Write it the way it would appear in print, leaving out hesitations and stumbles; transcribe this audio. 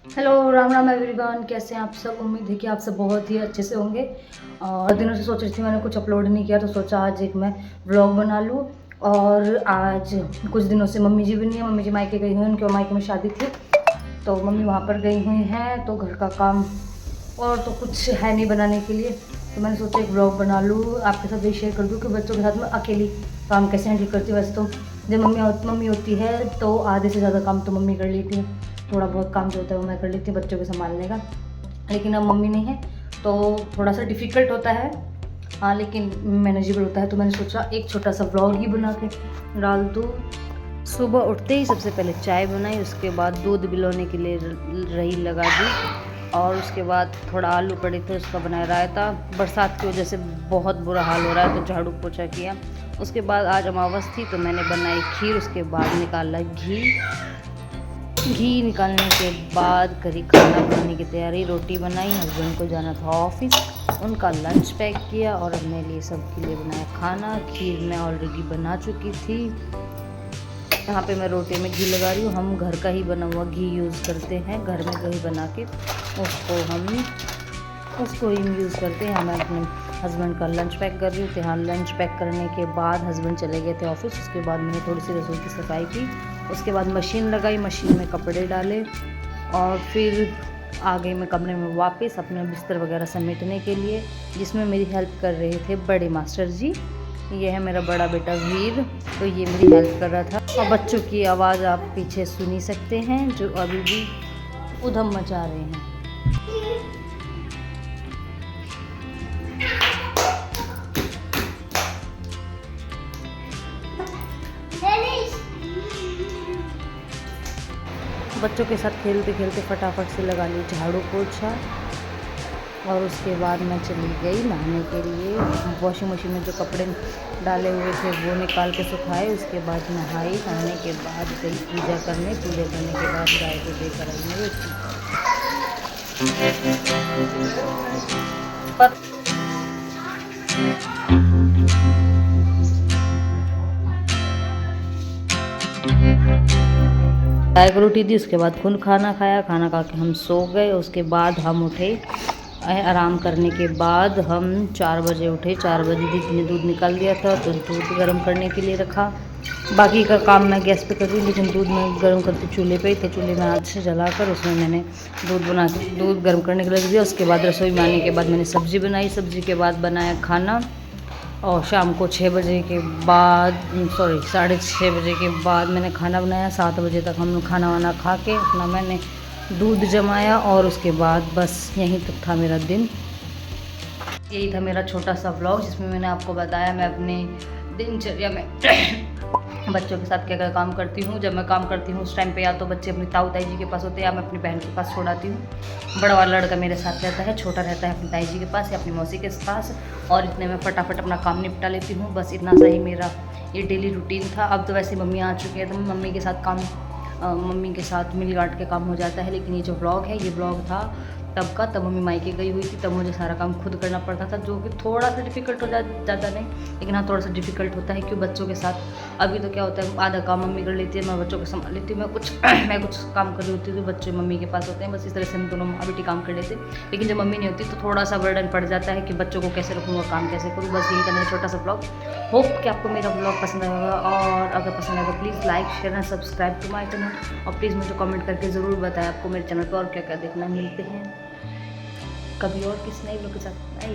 Hello, Ram Ram everyone. कैसे हैं आप सब? उम्मीद है कि आप सब बहुत ही अच्छे से होंगे। और दिनों से सोच रही थी, मैंने कुछ अपलोड नहीं किया तो सोचा आज एक मैं व्लॉग बना लूँ। और आज कुछ दिनों से मम्मी जी भी नहीं है, मम्मी जी मायके गई हुई हैं, उनके मायके में शादी थी तो मम्मी वहाँ पर गई हुई हैं। तो घर का काम और तो कुछ है नहीं बनाने के लिए, तो मैंने सोचा एक व्लॉग बना लूँ, आपके साथ ये शेयर कर दूँ कि बच्चों के साथ मैं अकेली काम कैसे हैंडल करती हूँ। वैसे तो जब मम्मी होती है तो आधे से ज़्यादा काम तो मम्मी कर लेती है, थोड़ा बहुत काम जो होता है वो मैं कर लेती हूँ बच्चों को संभालने का। लेकिन अब मम्मी नहीं है तो थोड़ा सा डिफ़िकल्ट होता है, हाँ, लेकिन मैनेजेबल होता है। तो मैंने सोचा एक छोटा सा व्लॉग ही बना के डाल दूँ। सुबह उठते ही सबसे पहले चाय बनाई, उसके बाद दूध बिलोने के लिए रही लगा दी, और उसके बाद थोड़ा आलू पड़े थे उसका बनाया रायता। बरसात की वजह से बहुत बुरा हाल हो रहा है तो झाड़ू पोछा किया। उसके बाद आज अमावस थी तो मैंने बनाई खीर, उसके बाद निकाला घी निकालने के बाद करी खाना बनाने की तैयारी। रोटी बनाई, हस्बैंड को जाना था ऑफिस, उनका लंच पैक किया और अब मेरे लिए सबके लिए बनाया खाना। खीर मैं ऑलरेडी बना चुकी थी। यहाँ पे मैं रोटी में घी लगा रही हूँ। हम घर का ही बना हुआ घी यूज़ करते हैं, घर में घी बना के उसको ही यूज़ करते हैं। मैं अपने हस्बैंड का लंच पैक कर रही हूँ। तो यहाँ लंच पैक करने के बाद हस्बैंड चले गए थे ऑफिस। उसके बाद मैंने थोड़ी सी रसोई की सफाई की, उसके बाद मशीन लगाई, मशीन में कपड़े डाले और फिर आ गई मैं कमरे में वापस अपने बिस्तर वगैरह समेटने के लिए, जिसमें मेरी हेल्प कर रहे थे बड़े मास्टर जी। ये है मेरा बड़ा बेटा वीर, तो ये मेरी हेल्प कर रहा था। और बच्चों की आवाज़ आप पीछे सुन ही सकते हैं जो अभी भी उधम मचा रहे हैं। बच्चों के साथ खेलते खेलते फटाफट से लगा ली झाड़ू पोछा, और उसके बाद मैं चली गई नहाने के लिए। वॉशिंग मशीन में जो कपड़े डाले हुए थे वो निकाल के सुखाए, उसके बाद नहाई, नहाने के बाद गई पूजा करने के बाद गाय को देकर आई मेरे गाय को रोटी दी। उसके बाद खुद खाना खाया, खाना खा के हम सो गए। उसके बाद हम उठे, आराम करने के बाद हम 4 बजे उठे। 4 बजे दीदी ने दूध निकाल दिया था तो दूध गर्म करने के लिए रखा। बाकी का काम मैं गैस पे कर रही हूँ, लेकिन दूध मैं गर्म करती चूल्हे पे ही थे। चूल्हे में हाथ से जलाकर उसमें मैंने दूध गर्म करने के लिए रख दिया। उसके बाद रसोई में आने के बाद मैंने सब्ज़ी बनाई, सब्ज़ी के बाद बनाया खाना। और शाम को 6 बजे के बाद 6:30 बजे के बाद मैंने खाना बनाया। 7 बजे तक हम लोग खाना वाना खा के अपना मैंने दूध जमाया, और उसके बाद बस यहीं तक था मेरा दिन। यही था मेरा छोटा सा व्लॉग, जिसमें मैंने आपको बताया मैं अपने दिनचर्या में बच्चों के साथ क्या क्या काम करती हूँ। जब मैं काम करती हूँ उस टाइम पे या तो बच्चे अपनी ताऊ ताई जी के पास होते हैं या मैं अपनी बहन के पास छोड़ाती हूँ। बड़ा वाला लड़का मेरे साथ रहता है, छोटा रहता है अपनी ताई जी के पास या अपनी मौसी के पास, और इतने में फटाफट अपना काम निपटा लेती हूँ। बस इतना सा ही मेरा ये डेली रूटीन था। अब तो वैसे मम्मी आ चुकी है तो मम्मी के साथ मिल बांट के काम हो जाता है। लेकिन ये जो व्लॉग है ये व्लॉग था तब मम्मी मायके गई हुई थी, तब मुझे सारा काम खुद करना पड़ता था, जो कि थोड़ा सा डिफ़िकल्ट हो ज़्यादा नहीं, लेकिन हाँ थोड़ा सा डिफ़िकल्ट होता है। क्यों, बच्चों के साथ अभी तो क्या होता है आधा काम मम्मी कर लेती है, मैं बच्चों को संभाल लेती हूँ। मैं कुछ काम कर रही होती हूँ तो बच्चे मम्मी के पास होते हैं। बस इस तरह से हम दोनों माँ बेटी काम कर लेते हैं। लेकिन जब मम्मी नहीं होती तो थोड़ा सा बर्डन पड़ जाता है कि बच्चों को कैसे रखूँगा, काम कैसे करूँ। बस यही था मेरा छोटा सा ब्लॉग। होप कि आपको मेरा ब्लॉग पसंद आएगा, और अगर पसंद आएगा please like share and subscribe to my channel. और प्लीज़ मुझे कमेंट करके ज़रूर बताएं आपको मेरे चैनल पर और क्या क्या देखना। मिलते हैं कभी और किसी नए लोग के साथ। बाय।